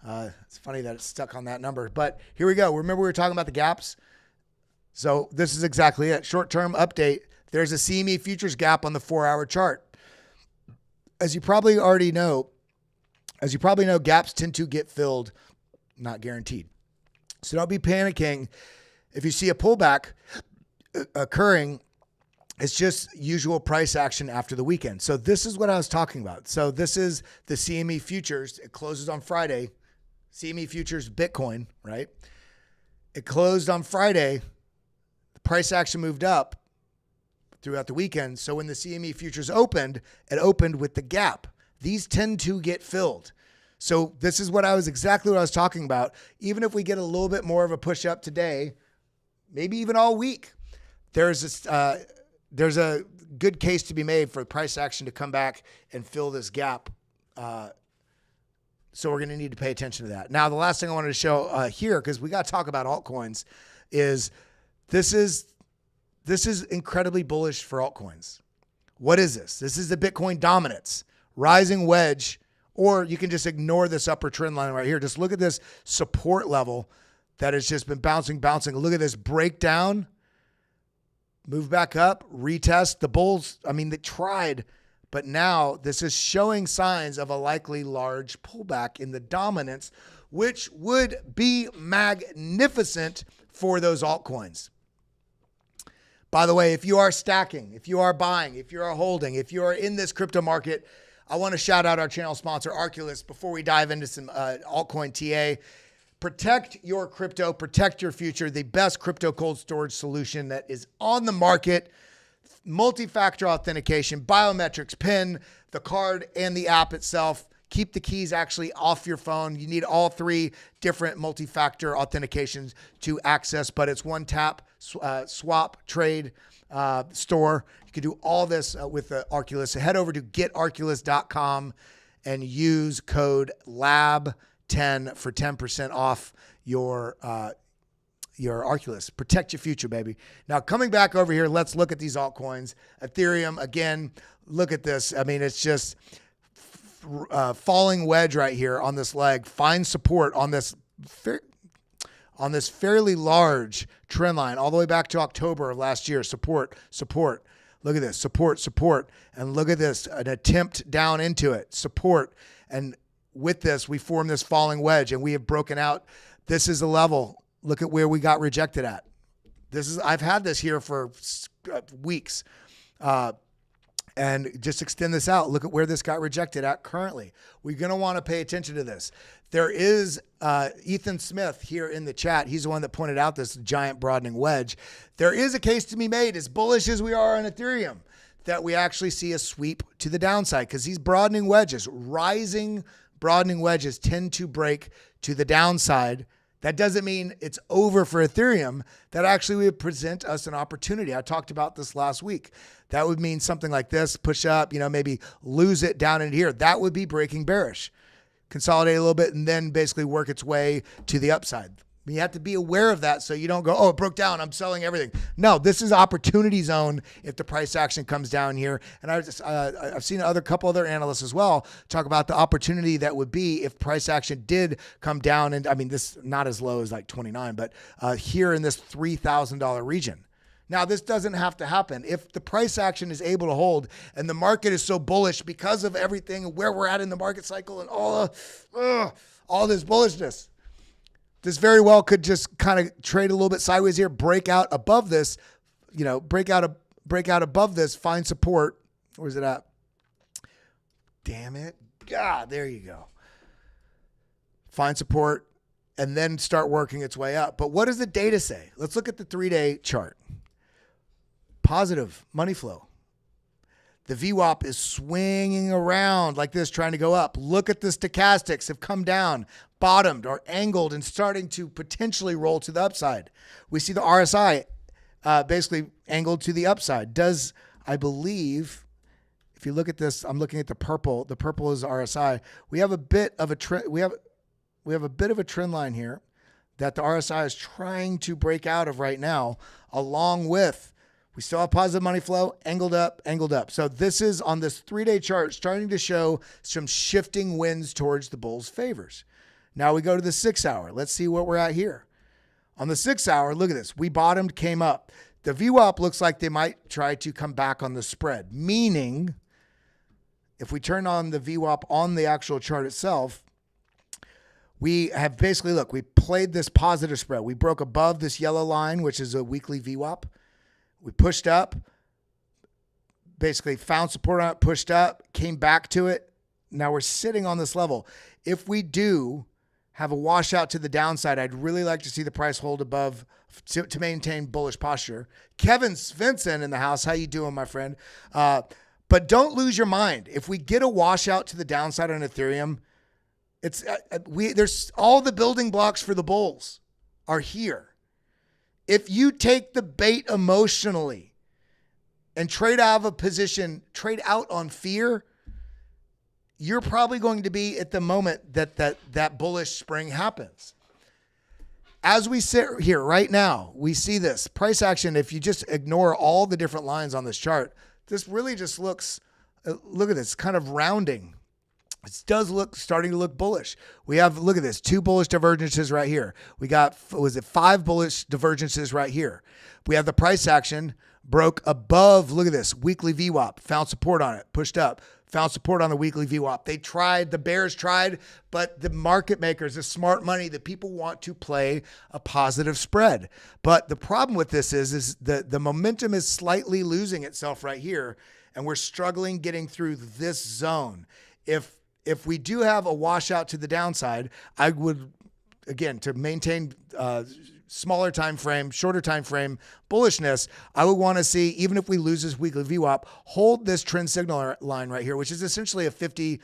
It's funny that it's stuck on that number, but here we go. Remember we were talking about the gaps? So this is exactly it. Short-term update. There's a CME Futures Gap on the 4-hour chart. As you probably know, gaps tend to get filled, not guaranteed. So don't be panicking. If you see a pullback occurring, it's just usual price action after the weekend. So this is what I was talking about. So this is the CME Futures. It closes on Friday. CME Futures Bitcoin, right? It closed on Friday. The price action moved up throughout the weekend. So when the CME Futures opened, it opened with the gap. These tend to get filled. So this is exactly what I was talking about. Even if we get a little bit more of a push up today, maybe even all week, there's a good case to be made for price action to come back and fill this gap. So we're going to need to pay attention to that. Now, the last thing I wanted to show here, because we got to talk about altcoins, is this is incredibly bullish for altcoins. What is this? This is the Bitcoin dominance, rising wedge, or you can just ignore this upper trend line right here. Just look at this support level that has just been bouncing. Look at this breakdown, move back up, retest. The bulls, they tried, but now this is showing signs of a likely large pullback in the dominance, which would be magnificent for those altcoins. By the way, if you are stacking, if you are buying, if you are holding, if you are in this crypto market, I want to shout out our channel sponsor, Arculus, before we dive into some altcoin TA. Protect your crypto, protect your future, the best crypto cold storage solution that is on the market. Multi-factor authentication, biometrics, PIN, the card, and the app itself. Keep the keys actually off your phone. You need all 3 different multi-factor authentications to access, but it's one tap, swap, trade, store. You can do all this with the Arculus. So head over to getarculus.com and use code LAB10 for 10% off your Arculus. Protect your future, baby. Now, coming back over here, let's look at these altcoins. Ethereum, again, look at this. It's just falling wedge right here on this leg. Find support on this fairly large trend line all the way back to October of last year. Support. Look at this. Support. And look at this. An attempt down into it. Support. And with this, we form this falling wedge, and we have broken out. This is a level. Look at where we got rejected at. I've had this here for weeks. And just extend this out. Look at where this got rejected at currently. We're going to want to pay attention to this. There is Ethan Smith here in the chat. He's the one that pointed out this giant broadening wedge. There is a case to be made, as bullish as we are on Ethereum, that we actually see a sweep to the downside, because these broadening wedges, rising broadening wedges, tend to break to the downside. That doesn't mean it's over for Ethereum. That actually would present us an opportunity. I talked about this last week. That would mean something like this, push up, maybe lose it down into here. That would be breaking bearish. Consolidate a little bit and then basically work its way to the upside. You have to be aware of that so you don't go, oh, it broke down, I'm selling everything. No, this is opportunity zone if the price action comes down here. And I've seen a couple other analysts as well talk about the opportunity that would be if price action did come down. And this not as low as like 29, but here in this $3,000 region. Now, this doesn't have to happen. If the price action is able to hold and the market is so bullish because of everything and where we're at in the market cycle and all this bullishness, this very well could just kind of trade a little bit sideways here, break out above this, break out above this, find support. Where's it at? Damn it. God, there you go. Find support and then start working its way up. But what does the data say? Let's look at the 3-day chart. Positive money flow. The VWAP is swinging around like this, trying to go up. Look at the stochastics have come down, bottomed or angled and starting to potentially roll to the upside. We see the RSI basically angled to the upside. I believe, if you look at this, I'm looking at the purple. The purple is RSI. We have a bit of a trend. We have a bit of a trend line here that the RSI is trying to break out of right now, along with we still have positive money flow, angled up, angled up. So this is on this 3-day chart starting to show some shifting winds towards the bulls' favors. Now we go to the 6-hour. Let's see what we're at here. On the 6-hour, look at this. We bottomed, came up. The VWAP looks like they might try to come back on the spread, meaning if we turn on the VWAP on the actual chart itself, we have basically, look, we played this positive spread. We broke above this yellow line, which is a weekly VWAP. We pushed up, basically found support on it, pushed up, came back to it. Now we're sitting on this level. If we do have a washout to the downside, I'd really like to see the price hold above to maintain bullish posture. Kevin Svensson in the house. How you doing, my friend? But don't lose your mind. If we get a washout to the downside on Ethereum, there's all the building blocks for the bulls are here. If you take the bait emotionally and trade out of a position, trade out on fear, you're probably going to be at the moment that bullish spring happens. As we sit here right now, we see this price action. If you just ignore all the different lines on this chart, this really just looks, look at this, kind of rounding. It does starting to look bullish. We have, look at this, 2 bullish divergences right here. We got, 5 bullish divergences right here. We have the price action broke above, look at this, weekly VWAP, found support on it, pushed up, found support on the weekly VWAP. They tried, the bears tried, but the market makers, the smart money, the people want to play a positive spread. But the problem with this is the momentum is slightly losing itself right here, and we're struggling getting through this zone. If we do have a washout to the downside, I would, again, to maintain smaller time frame, shorter time frame bullishness, I would want to see, even if we lose this weekly VWAP, hold this trend signal line right here, which is essentially a 50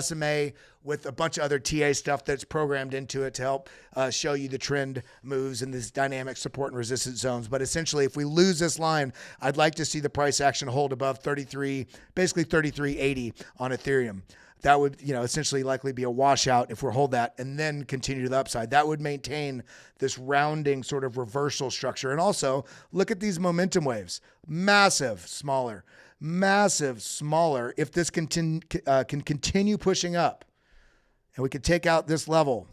SMA with a bunch of other TA stuff that's programmed into it to help show you the trend moves and this dynamic support and resistance zones. But essentially, if we lose this line, I'd like to see the price action hold above 33, basically 33.80 on Ethereum. That would, essentially likely be a washout if we hold that and then continue to the upside. That would maintain this rounding sort of reversal structure. And also look at these momentum waves, massive, smaller, massive, smaller. If this can continue pushing up and we could take out this level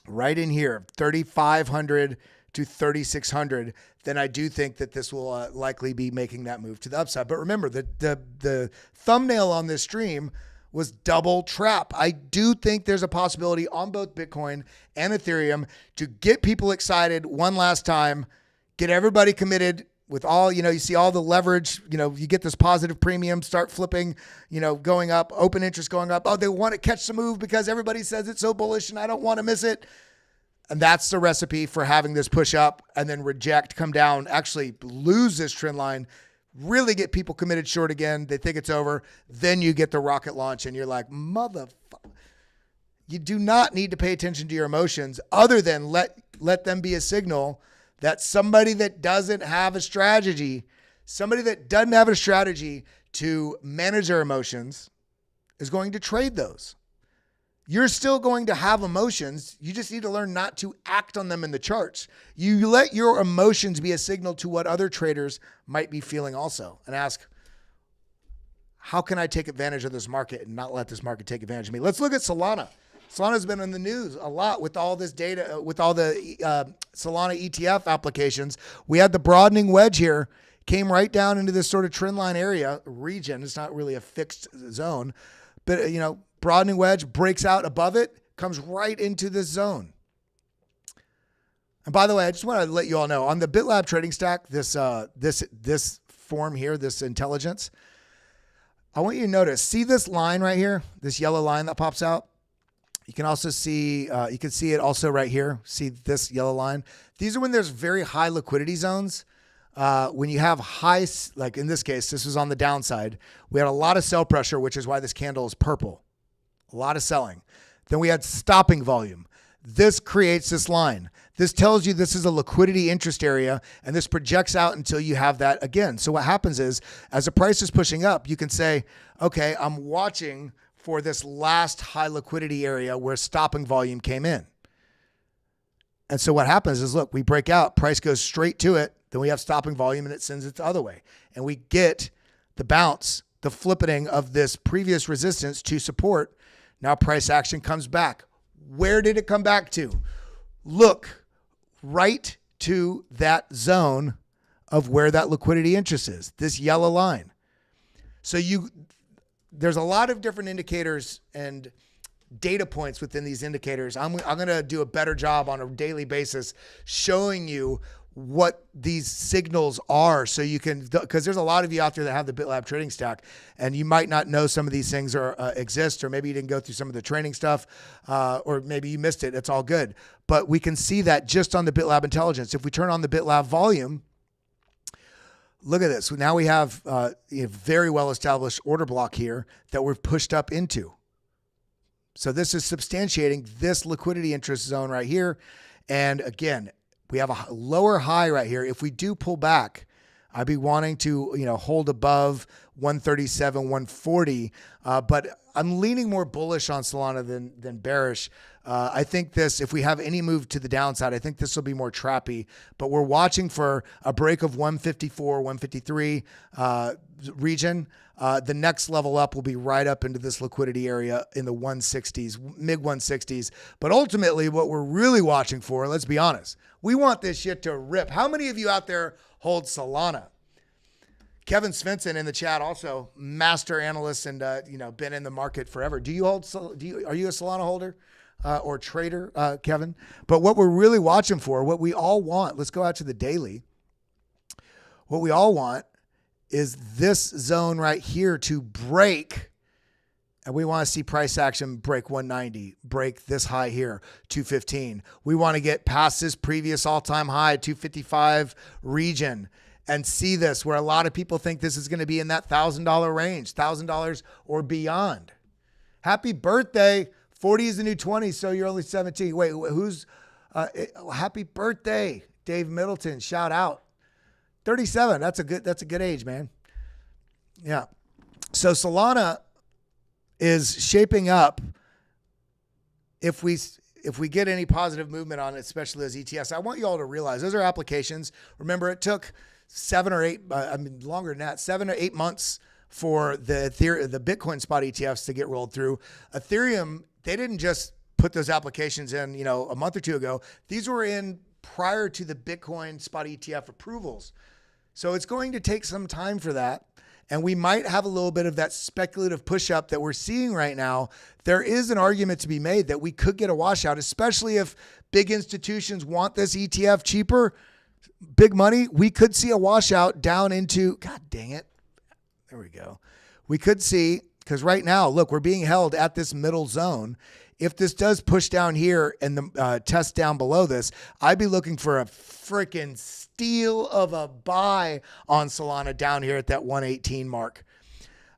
right in here, 3,500 to 3,600, then I do think that this will likely be making that move to the upside. But remember, the thumbnail on this stream was double trap. I do think there's a possibility on both Bitcoin and Ethereum to get people excited one last time, get everybody committed with all, you see all the leverage, you get this positive premium, start flipping, going up, open interest going up. Oh, they want to catch the move because everybody says it's so bullish and I don't want to miss it. And that's the recipe for having this push up and then reject, come down, actually lose this trend line, really get people committed short again. They think it's over. Then you get the rocket launch and you're like, motherfucker. You do not need to pay attention to your emotions other than let them be a signal that somebody that doesn't have a strategy to manage their emotions is going to trade those. You're still going to have emotions. You just need to learn not to act on them in the charts. You let your emotions be a signal to what other traders might be feeling also, and ask, how can I take advantage of this market and not let this market take advantage of me? Let's look at Solana. Solana's been in the news a lot with all this data, with all the Solana ETF applications. We had the broadening wedge here, came right down into this sort of trend line area region. It's not really a fixed zone, but broadening wedge breaks out above it, comes right into this zone. And by the way, I just want to let you all know on the BitLab trading stack, this form here, this intelligence, I want you to notice, see this line right here, this yellow line that pops out? You can also see, you can see it also right here. See this yellow line? These are when there's very high liquidity zones. When you have high, like in this case, this was on the downside. We had a lot of sell pressure, which is why this candle is purple. A lot of selling. Then we had stopping volume. This creates this line. This tells you this is a liquidity interest area, and this projects out until you have that again. So what happens is, as the price is pushing up, you can say, okay, I'm watching for this last high liquidity area where stopping volume came in. And so what happens is, look, we break out, price goes straight to it, then we have stopping volume and it sends it the other way. And we get the bounce, the flipping of this previous resistance to support. Now price action comes back. Where did it come back to? Look, right to that zone of where that liquidity interest is, this yellow line. So there's a lot of different indicators and data points within these indicators. I'm going to do a better job on a daily basis showing you what these signals are, so you can, because there's a lot of you out there that have the BitLab trading stack, and you might not know some of these things exist, or maybe you didn't go through some of the training stuff, or maybe you missed it. It's all good. But we can see that just on the BitLab intelligence. If we turn on the BitLab volume, look at this. Now we have a very well-established order block here that we've pushed up into. So this is substantiating this liquidity interest zone right here. And again, we have a lower high right here. If we do pull back, I'd be wanting to, hold above 137, 140. But I'm leaning more bullish on Solana than bearish. I think if we have any move to the downside, I think this will be more trappy. But we're watching for a break of 154, 153 region. The next level up will be right up into this liquidity area in the 160s, mid 160s. But ultimately, what we're really watching for, let's be honest, we want this shit to rip. How many of you out there hold Solana? Kevin Svensson in the chat, also master analyst and been in the market forever. Are you a Solana holder or trader, Kevin? But what we're really watching for, what we all want, let's go out to the daily. What we all want is this zone right here to break, and we want to see price action break 190, break this high here, 215. We want to get past this previous all-time high, 255 region, and see this where a lot of people think this is going to be in that $1,000 range, $1,000 or beyond. Happy birthday. 40 is the new 20, so you're only 17. Wait, who's happy birthday, Dave Middleton. Shout out. 37. That's a good age, man. Yeah. So Solana is shaping up. If we get any positive movement on it, especially those ETFs, I want you all to realize those are applications. Remember, it took 7 or 8, longer than that, 7 or 8 months for the Bitcoin spot ETFs to get rolled through. Ethereum, they didn't just put those applications in, a month or two ago. These were in prior to the Bitcoin spot ETF approvals. So it's going to take some time for that. And we might have a little bit of that speculative push up that we're seeing right now. There is an argument to be made that we could get a washout, especially if big institutions want this ETF cheaper, big money. We could see a washout down into, God dang it. There we go. We could see, because right now, look, we're being held at this middle zone. If this does push down here and the test down below this, I'd be looking for a freaking steal of a buy on Solana down here at that 118 mark.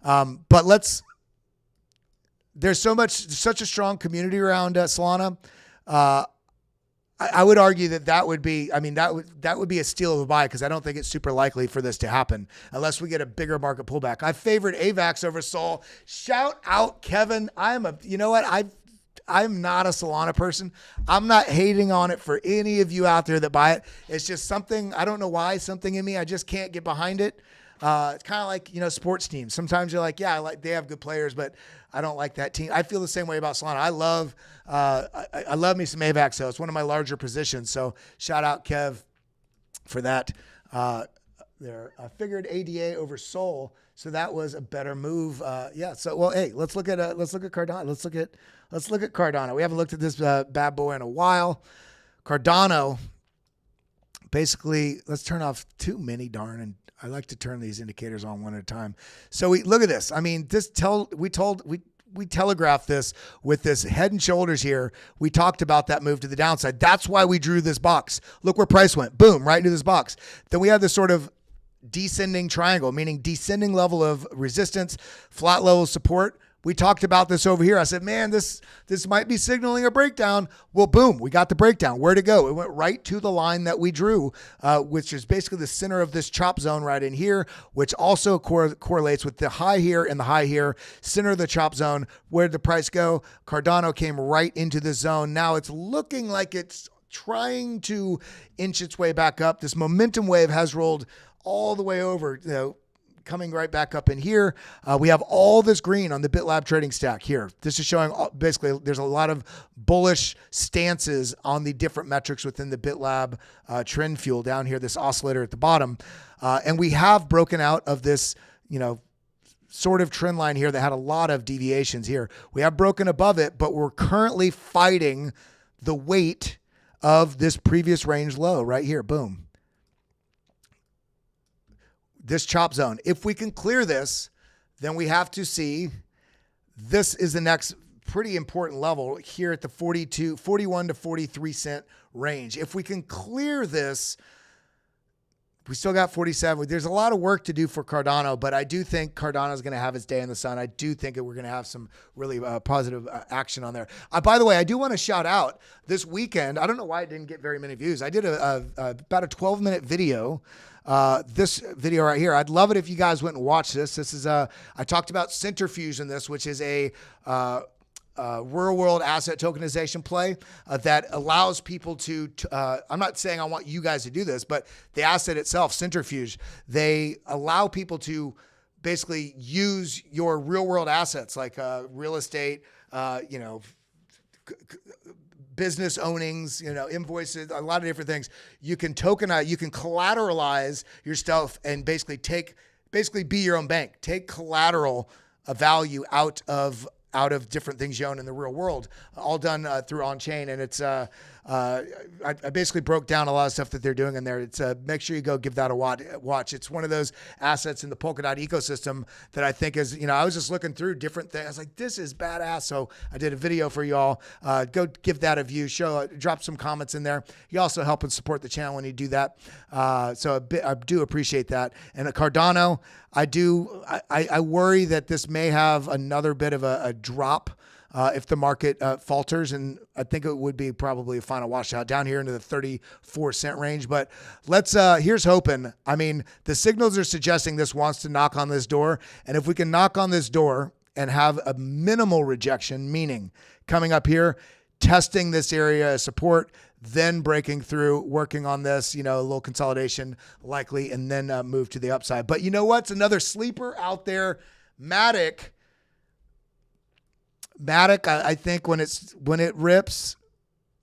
But there's such a strong community around Solana. I would argue that would be, that would be a steal of a buy, because I don't think it's super likely for this to happen unless we get a bigger market pullback. I favored AVAX over Sol. Shout out, Kevin. I'm not a Solana person. I'm not hating on it for any of you out there that buy it. It's just something, I don't know why, something in me, I just can't get behind it. It's kind of like, sports teams. Sometimes you're like, yeah, they have good players, but I don't like that team. I feel the same way about Solana. I love me some AVAX, though. It's one of my larger positions. So shout out Kev for that. There, I figured ADA over Sol, so that was a better move. Yeah. So, well, hey, let's look at Cardano. Let's look at Cardano. We haven't looked at this bad boy in a while. Cardano. Basically, let's turn off too many, and I like to turn these indicators on one at a time. So we look at this. I mean, we telegraphed this with this head and shoulders here. We talked about that move to the downside. That's why we drew this box. Look where price went. Boom, right into this box. Then we have this sort of descending triangle, meaning descending level of resistance, flat level of support. We talked about this over here. I said, man, this might be signaling a breakdown. Well, boom, we got the breakdown. Where'd it go? It went right to the line that we drew, which is basically the center of this chop zone right in here, which also correlates with the high here and the high here, center of the chop zone. Where did the price go? Cardano came right into the zone. Now it's looking like it's trying to inch its way back up. This momentum wave has rolled all the way over, coming right back up in here. We have all this green on the BitLab trading stack here. This is showing basically there's a lot of bullish stances on the different metrics within the BitLab trend fuel down here, this oscillator at the bottom. And we have broken out of this, sort of trend line here that had a lot of deviations here. We have broken above it, but we're currently fighting the weight of this previous range low right here. Boom. This chop zone. If we can clear this, then we have to see this is the next pretty important level here at the 41 to 43 cent range. If we can clear this, we still got 47. There's a lot of work to do for Cardano, but I do think Cardano is going to have its day in the sun. I do think that we're going to have some really positive action on there. By the way, I do want to shout out this weekend. I don't know why it didn't get very many views. I did about a 12-minute video. This video right here. I'd love it if you guys went and watched this. This is I talked about Centrifuge in this, which is a real world asset tokenization play that allows people to, I'm not saying I want you guys to do this, but the asset itself, Centrifuge, they allow people to basically use your real world assets like real estate, business ownings, invoices, a lot of different things. You can tokenize, you can collateralize your stuff and basically be your own bank. Take collateral value out of different things you own in the real world, all done through on-chain. And it's, I basically broke down a lot of stuff that they're doing in there. It's make sure you go give that a watch. It's one of those assets in the Polkadot ecosystem that I think is, I was just looking through different things. I was like, this is badass. So I did a video for y'all. Go give that a view, drop some comments in there. You also help and support the channel when you do that. So I do appreciate that. And at Cardano, I worry that this may have another bit of a drop if the market falters, and I think it would be probably a final washout down here into the 34 cent range. But here's hoping. I mean, the signals are suggesting this wants to knock on this door, and if we can knock on this door and have a minimal rejection, meaning coming up here, testing this area of support, then breaking through, working on this, a little consolidation likely, and then move to the upside. But you know what's another sleeper out there? MATIC, I think when it rips,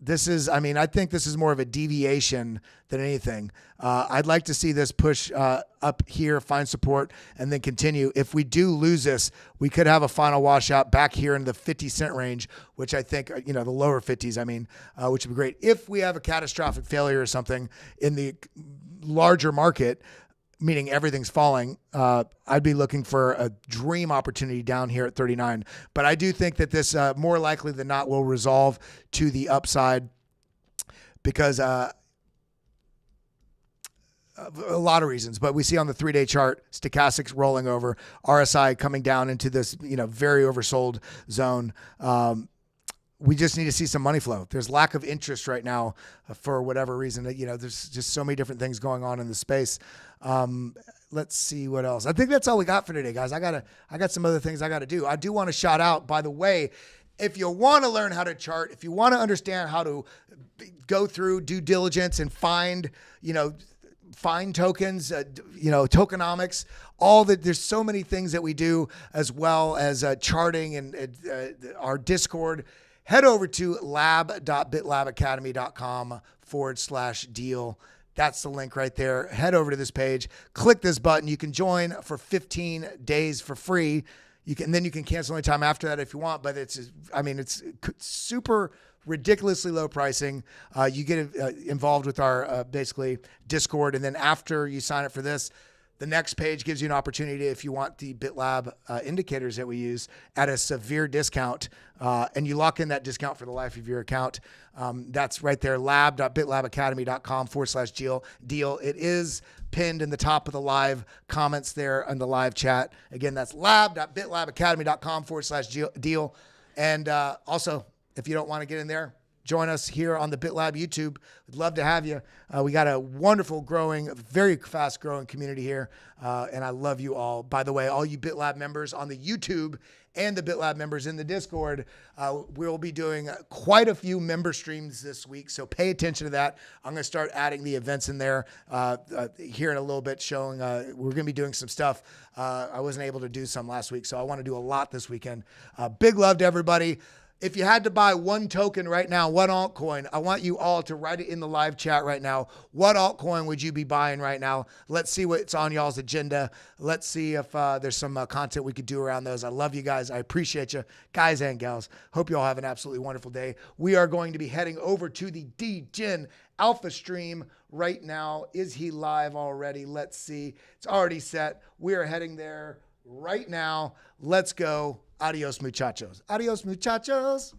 I think this is more of a deviation than anything. I'd like to see this push up here, find support, and then continue. If we do lose this, we could have a final washout back here in the 50 cent range, which I think, the lower 50s, which would be great. If we have a catastrophic failure or something in the larger market, meaning everything's falling, I'd be looking for a dream opportunity down here at 39. But I do think that this more likely than not will resolve to the upside because a lot of reasons. But we see on the 3-day chart, stochastics rolling over, RSI coming down into this very oversold zone. We just need to see some money flow. There's lack of interest right now for whatever reason. There's just so many different things going on in the space. Let's see what else. I think that's all we got for today, guys. I got some other things I got to do. I do want to shout out, by the way, if you want to learn how to chart, if you want to understand how to go through due diligence and find, find tokens, tokenomics, all that. There's so many things that we do, as well as charting and our Discord. Head over to lab.bitlabacademy.com/deal. That's the link right there. Head over to this page, click this button. You can join for 15 days for free. Then you can cancel anytime after that if you want, but it's super ridiculously low pricing. You get involved with our basically Discord, and then after you sign up for this, the next page gives you an opportunity, if you want the BitLab indicators that we use, at a severe discount, and you lock in that discount for the life of your account. That's right there, lab.bitlabacademy.com/deal. It is pinned in the top of the live comments there on the live chat. Again, that's lab.bitlabacademy.com/deal. And also, if you don't want to get in there, join us here on the BitLab YouTube. We'd love to have you. We got a wonderful, growing, very fast growing community here. And I love you all. By the way, all you BitLab members on the YouTube and the BitLab members in the Discord, we'll be doing quite a few member streams this week. So pay attention to that. I'm going to start adding the events in there here in a little bit, showing we're going to be doing some stuff. I wasn't able to do some last week, so I want to do a lot this weekend. Big love to everybody. If you had to buy one token right now, one altcoin, I want you all to write it in the live chat right now. What altcoin would you be buying right now? Let's see what's on y'all's agenda. Let's see if there's some content we could do around those. I love you guys. I appreciate you, guys and gals. Hope you all have an absolutely wonderful day. We are going to be heading over to the DGen Alpha stream right now. Is he live already? Let's see. It's already set. We are heading there right now. Let's go. Adios, muchachos. Adios, muchachos.